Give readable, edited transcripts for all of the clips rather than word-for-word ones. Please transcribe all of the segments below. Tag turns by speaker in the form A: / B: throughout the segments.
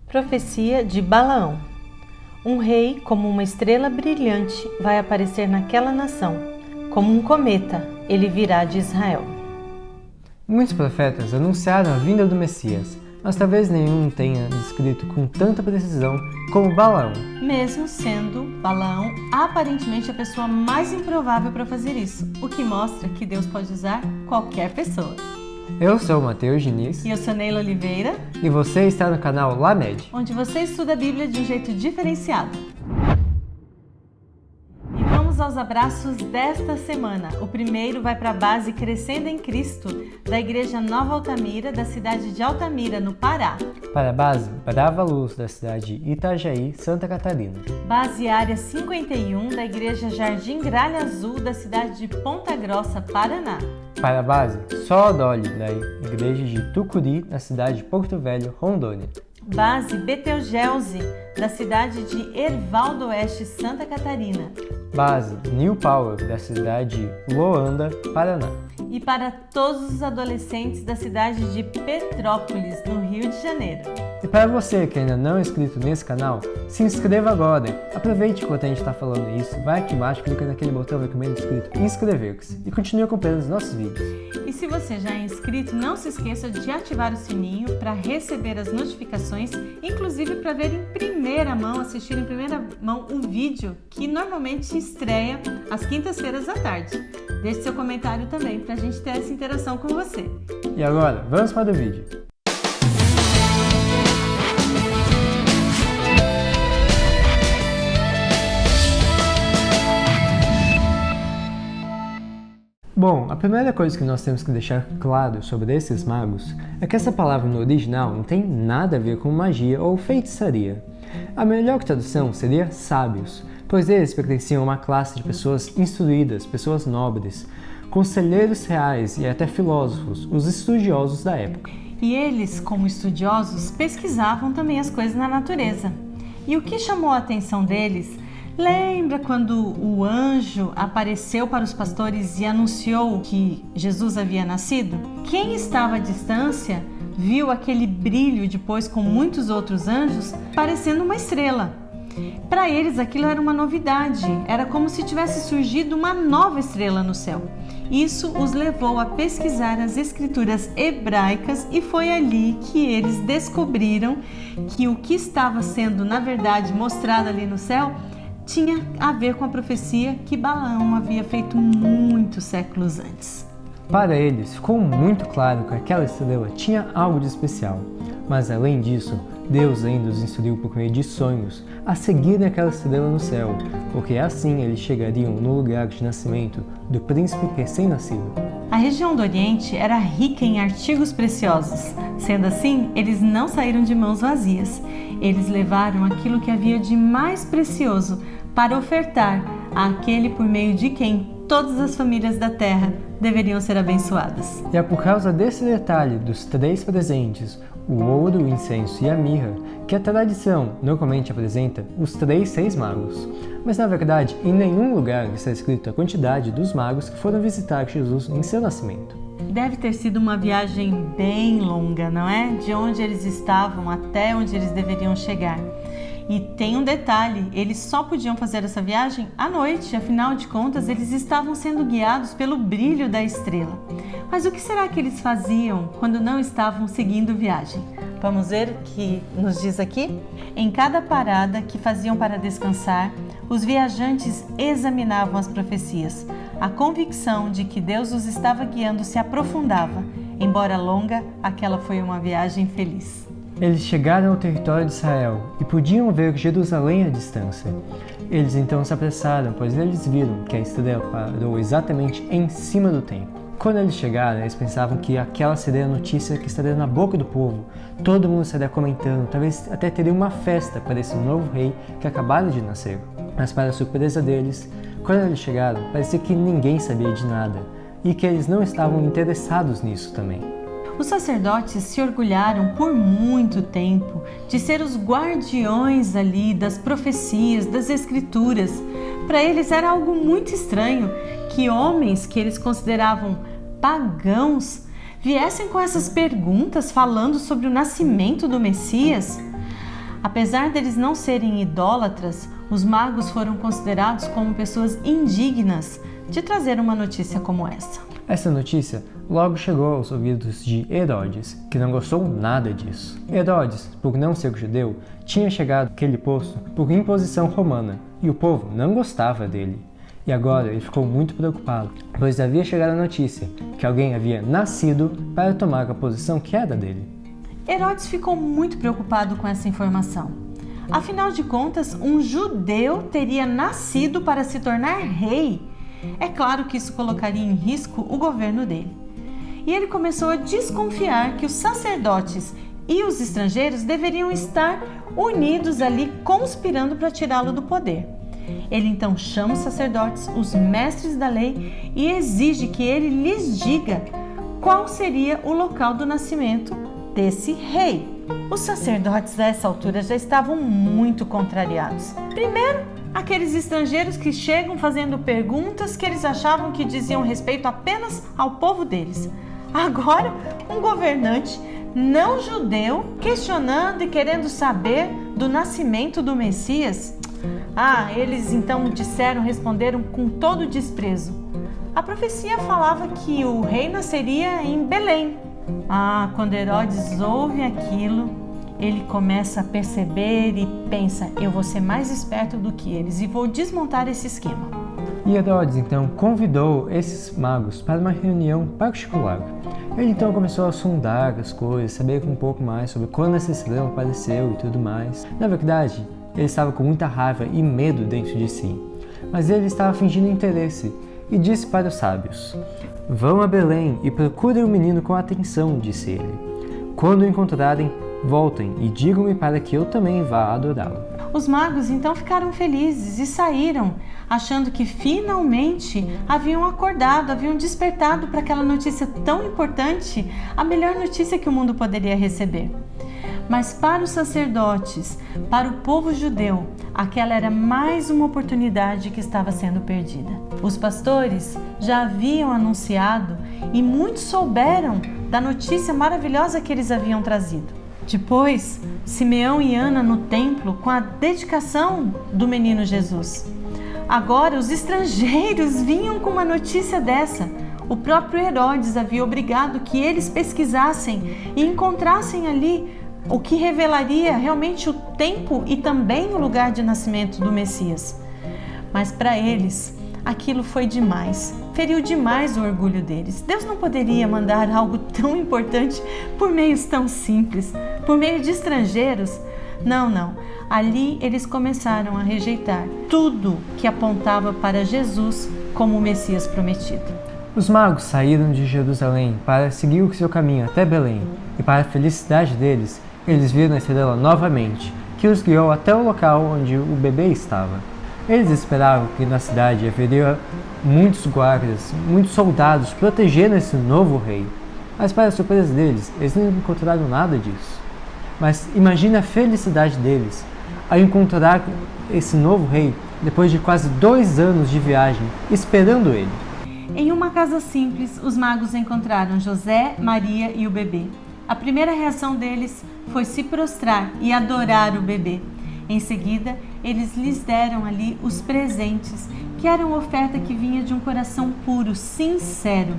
A: Profecia de Balaão. Um rei, como uma estrela brilhante, vai aparecer naquela nação. Como um cometa, ele virá de Israel.
B: Muitos profetas anunciaram a vinda do Messias, mas talvez nenhum tenha descrito com tanta precisão como Balaão.
A: Mesmo sendo Balaão aparentemente a pessoa mais improvável para fazer isso, o que mostra que Deus pode usar qualquer pessoa.
B: Eu sou o Matheus Diniz.
A: E eu sou Neila Oliveira.
B: E você está no canal Lamed,
A: onde você estuda a Bíblia de um jeito diferenciado. E vamos aos abraços desta semana. O primeiro vai para a base Crescendo em Cristo, da Igreja Nova Altamira, da cidade de Altamira, no Pará.
B: Para a base Brava Luz, da cidade de Itajaí, Santa Catarina.
A: Base Área 51, da Igreja Jardim Gralha Azul, da cidade de Ponta Grossa, Paraná.
B: Para a base Sodoli, da Igreja de Tucuri, na cidade de Porto Velho, Rondônia.
A: Base Betelgeuse, da cidade de Erval do Oeste, Santa Catarina.
B: Base New Power, da cidade de Loanda, Paraná.
A: E para todos os adolescentes da cidade de Petrópolis, no Rio de Janeiro.
B: E para você que ainda não é inscrito nesse canal, se inscreva agora. Aproveite enquanto a gente está falando isso, vai aqui embaixo, clica naquele botão vermelho escrito inscrever-se e continue acompanhando os nossos vídeos.
A: E se você já é inscrito, não se esqueça de ativar o sininho para receber as notificações, inclusive para ver em primeira mão, assistir em primeira mão o vídeo que normalmente estreia às quintas-feiras à tarde. Deixe seu comentário também para a gente ter essa interação com você.
B: E agora, vamos para o vídeo. Bom, a primeira coisa que nós temos que deixar claro sobre esses magos é que essa palavra no original não tem nada a ver com magia ou feitiçaria. A melhor tradução seria sábios, pois eles pertenciam a uma classe de pessoas instruídas, pessoas nobres, conselheiros reais e até filósofos, os estudiosos da época.
A: E eles, como estudiosos, pesquisavam também as coisas na natureza. E o que chamou a atenção deles? Lembra quando o anjo apareceu para os pastores e anunciou que Jesus havia nascido? Quem estava à distância viu aquele brilho depois com muitos outros anjos parecendo uma estrela. Para eles aquilo era uma novidade, era como se tivesse surgido uma nova estrela no céu. Isso os levou a pesquisar as escrituras hebraicas e foi ali que eles descobriram que o que estava sendo na verdade mostrado ali no céu tinha a ver com a profecia que Balaão havia feito muitos séculos antes.
B: Para eles, ficou muito claro que aquela estrela tinha algo de especial, mas além disso, Deus ainda os instruiu por meio de sonhos a seguirem aquela estrela no céu, porque assim eles chegariam no lugar de nascimento do príncipe recém-nascido.
A: A região do Oriente era rica em artigos preciosos. Sendo assim, eles não saíram de mãos vazias. Eles levaram aquilo que havia de mais precioso para ofertar àquele por meio de quem todas as famílias da terra deveriam ser abençoadas.
B: E é por causa desse detalhe dos 3 presentes, o ouro, o incenso e a mirra, que a tradição normalmente apresenta os 3 reis magos. Mas na verdade, em nenhum lugar está escrito a quantidade dos magos que foram visitar Jesus em seu nascimento.
A: Deve ter sido uma viagem bem longa, não é? De onde eles estavam até onde eles deveriam chegar. E tem um detalhe, eles só podiam fazer essa viagem à noite, afinal de contas eles estavam sendo guiados pelo brilho da estrela. Mas o que será que eles faziam quando não estavam seguindo viagem? Vamos ver o que nos diz aqui? Em cada parada que faziam para descansar, os viajantes examinavam as profecias. A convicção de que Deus os estava guiando se aprofundava. Embora longa, aquela foi uma viagem feliz.
B: Eles chegaram ao território de Israel e podiam ver Jerusalém à distância. Eles então se apressaram, pois eles viram que a estrela parou exatamente em cima do templo. Quando eles chegaram, eles pensavam que aquela seria a notícia que estaria na boca do povo. Todo mundo estaria comentando, talvez até teria uma festa para esse novo rei que acabara de nascer. Mas para a surpresa deles, quando eles chegaram, parecia que ninguém sabia de nada e que eles não estavam interessados nisso também.
A: Os sacerdotes se orgulharam por muito tempo de ser os guardiões ali das profecias, das escrituras. Para eles era algo muito estranho que homens que eles consideravam pagãos viessem com essas perguntas falando sobre o nascimento do Messias. Apesar deles não serem idólatras, os magos foram considerados como pessoas indignas de trazer uma notícia como essa.
B: Essa notícia logo chegou aos ouvidos de Herodes, que não gostou nada disso. Herodes, por não ser judeu, tinha chegado àquele posto por imposição romana, e o povo não gostava dele. E agora ele ficou muito preocupado, pois havia chegado a notícia que alguém havia nascido para tomar a posição que era dele.
A: Herodes ficou muito preocupado com essa informação. Afinal de contas, um judeu teria nascido para se tornar rei. É claro que isso colocaria em risco o governo dele. E ele começou a desconfiar que os sacerdotes e os estrangeiros deveriam estar unidos ali, conspirando para tirá-lo do poder. Ele então chama os sacerdotes, os mestres da lei, e exige que ele lhes diga qual seria o local do nascimento desse rei. Os sacerdotes a essa altura já estavam muito contrariados. Primeiro, aqueles estrangeiros que chegam fazendo perguntas que eles achavam que diziam respeito apenas ao povo deles. Agora, um governante não judeu questionando e querendo saber do nascimento do Messias. Eles então responderam com todo desprezo. A profecia falava que o rei nasceria em Belém. Quando Herodes ouve aquilo, ele começa a perceber e pensa: eu vou ser mais esperto do que eles e vou desmontar esse esquema.
B: E Herodes então convidou esses magos para uma reunião particular. Ele então começou a sondar as coisas, saber um pouco mais sobre quando essa estrela apareceu e tudo mais. Na verdade, ele estava com muita raiva e medo dentro de si, mas ele estava fingindo interesse e disse para os sábios: vão a Belém e procurem o menino com atenção, disse ele. Quando o encontrarem, voltem e digam-me para que eu também vá adorá-lo.
A: Os magos então ficaram felizes e saíram, achando que finalmente haviam acordado, haviam despertado para aquela notícia tão importante, a melhor notícia que o mundo poderia receber. Mas para os sacerdotes, para o povo judeu, aquela era mais uma oportunidade que estava sendo perdida. Os pastores já haviam anunciado e muitos souberam da notícia maravilhosa que eles haviam trazido. Depois, Simeão e Ana no templo com a dedicação do menino Jesus. Agora, os estrangeiros vinham com uma notícia dessa. O próprio Herodes havia obrigado que eles pesquisassem e encontrassem ali o que revelaria realmente o tempo e também o lugar de nascimento do Messias. Mas para eles, aquilo foi demais, feriu demais o orgulho deles. Deus não poderia mandar algo tão importante por meios tão simples, por meio de estrangeiros. Não. Ali eles começaram a rejeitar tudo que apontava para Jesus como o Messias prometido.
B: Os magos saíram de Jerusalém para seguir o seu caminho até Belém, e para a felicidade deles, eles viram a estrela novamente, que os guiou até o local onde o bebê estava. Eles esperavam que na cidade haveria muitos guardas, muitos soldados protegendo esse novo rei. Mas para a surpresa deles, eles não encontraram nada disso. Mas imagine a felicidade deles ao encontrar esse novo rei depois de quase 2 anos de viagem, esperando ele.
A: Em uma casa simples, os magos encontraram José, Maria e o bebê. A primeira reação deles foi se prostrar e adorar o bebê. Em seguida, eles lhes deram ali os presentes, que eram oferta que vinha de um coração puro, sincero.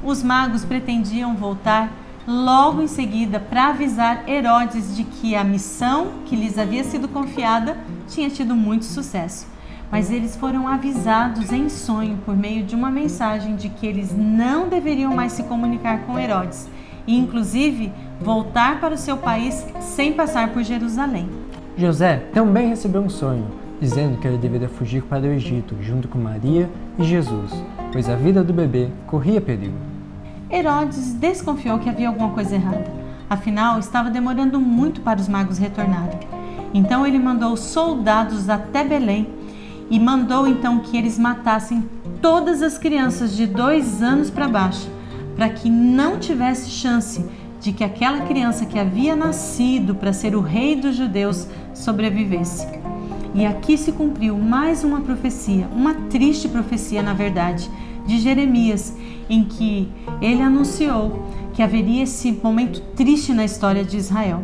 A: Os magos pretendiam voltar logo em seguida para avisar Herodes de que a missão que lhes havia sido confiada tinha tido muito sucesso. Mas eles foram avisados em sonho por meio de uma mensagem de que eles não deveriam mais se comunicar com Herodes e, inclusive, voltar para o seu país sem passar por Jerusalém.
B: José também recebeu um sonho, dizendo que ele deveria fugir para o Egito junto com Maria e Jesus, pois a vida do bebê corria perigo.
A: Herodes desconfiou que havia alguma coisa errada, afinal estava demorando muito para os magos retornarem. Então ele mandou soldados até Belém e mandou então que eles matassem todas as crianças de 2 anos para baixo, para que não tivesse chance de que aquela criança que havia nascido para ser o rei dos judeus sobrevivesse. E aqui se cumpriu mais uma profecia, uma triste profecia na verdade, de Jeremias, em que ele anunciou que haveria esse momento triste na história de Israel.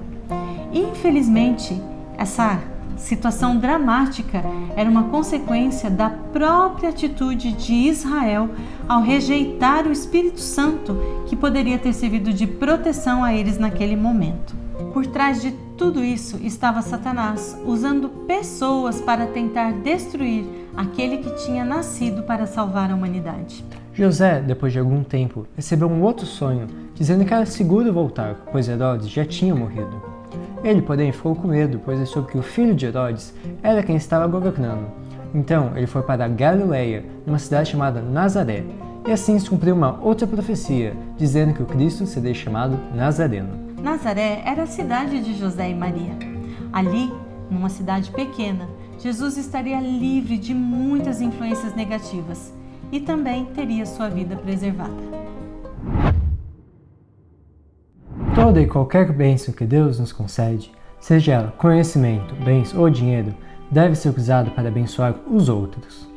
A: Infelizmente, Essa situação dramática era uma consequência da própria atitude de Israel ao rejeitar o Espírito Santo, que poderia ter servido de proteção a eles naquele momento. Por trás de tudo isso estava Satanás, usando pessoas para tentar destruir aquele que tinha nascido para salvar a humanidade.
B: José, depois de algum tempo, recebeu um outro sonho, dizendo que era seguro voltar, pois Herodes já tinha morrido. Ele, porém, ficou com medo, pois achou que o filho de Herodes era quem estava governando. Então, ele foi para a Galileia, numa cidade chamada Nazaré, e assim se cumpriu uma outra profecia, dizendo que o Cristo seria chamado Nazareno.
A: Nazaré era a cidade de José e Maria. Ali, numa cidade pequena, Jesus estaria livre de muitas influências negativas e também teria sua vida preservada.
B: Toda e qualquer bênção que Deus nos concede, seja ela conhecimento, bens ou dinheiro, deve ser usado para abençoar os outros.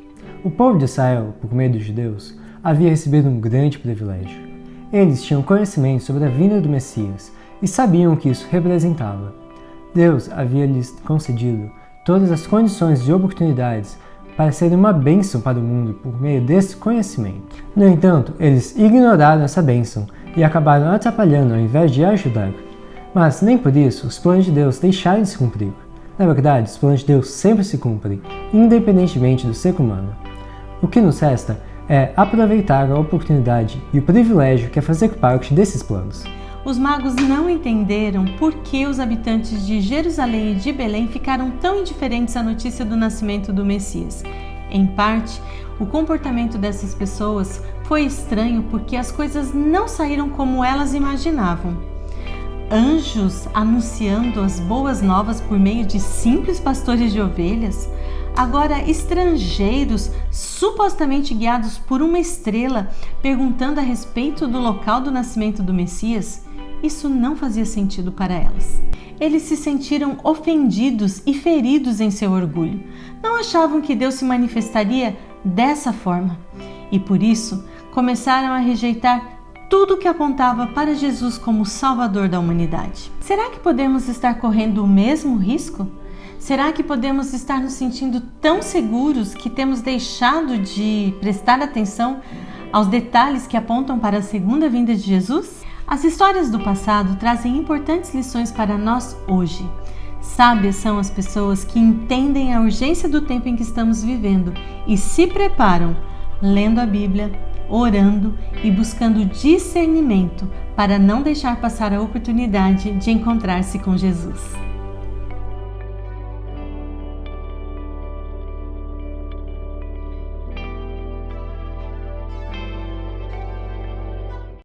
B: O povo de Israel, por meio dos judeus, havia recebido um grande privilégio. Eles tinham conhecimento sobre a vinda do Messias e sabiam o que isso representava. Deus havia lhes concedido todas as condições e oportunidades para serem uma bênção para o mundo por meio desse conhecimento. No entanto, eles ignoraram essa bênção e acabaram atrapalhando ao invés de ajudar. Mas nem por isso os planos de Deus deixaram de se cumprir. Na verdade, os planos de Deus sempre se cumprem, independentemente do ser humano. O que nos resta é aproveitar a oportunidade e o privilégio que é fazer parte desses planos.
A: Os magos não entenderam por que os habitantes de Jerusalém e de Belém ficaram tão indiferentes à notícia do nascimento do Messias. Em parte, o comportamento dessas pessoas foi estranho porque as coisas não saíram como elas imaginavam. Anjos anunciando as boas novas por meio de simples pastores de ovelhas, agora estrangeiros supostamente guiados por uma estrela perguntando a respeito do local do nascimento do Messias. Isso não fazia sentido para elas. Eles se sentiram ofendidos e feridos em seu orgulho. Não achavam que Deus se manifestaria dessa forma e, por isso, começaram a rejeitar tudo que apontava para Jesus como Salvador da humanidade. Será que podemos estar correndo o mesmo risco? Será que podemos estar nos sentindo tão seguros que temos deixado de prestar atenção aos detalhes que apontam para a segunda vinda de Jesus? As histórias do passado trazem importantes lições para nós hoje. Sábias são as pessoas que entendem a urgência do tempo em que estamos vivendo e se preparam, lendo a Bíblia, orando e buscando discernimento para não deixar passar a oportunidade de encontrar-se com Jesus.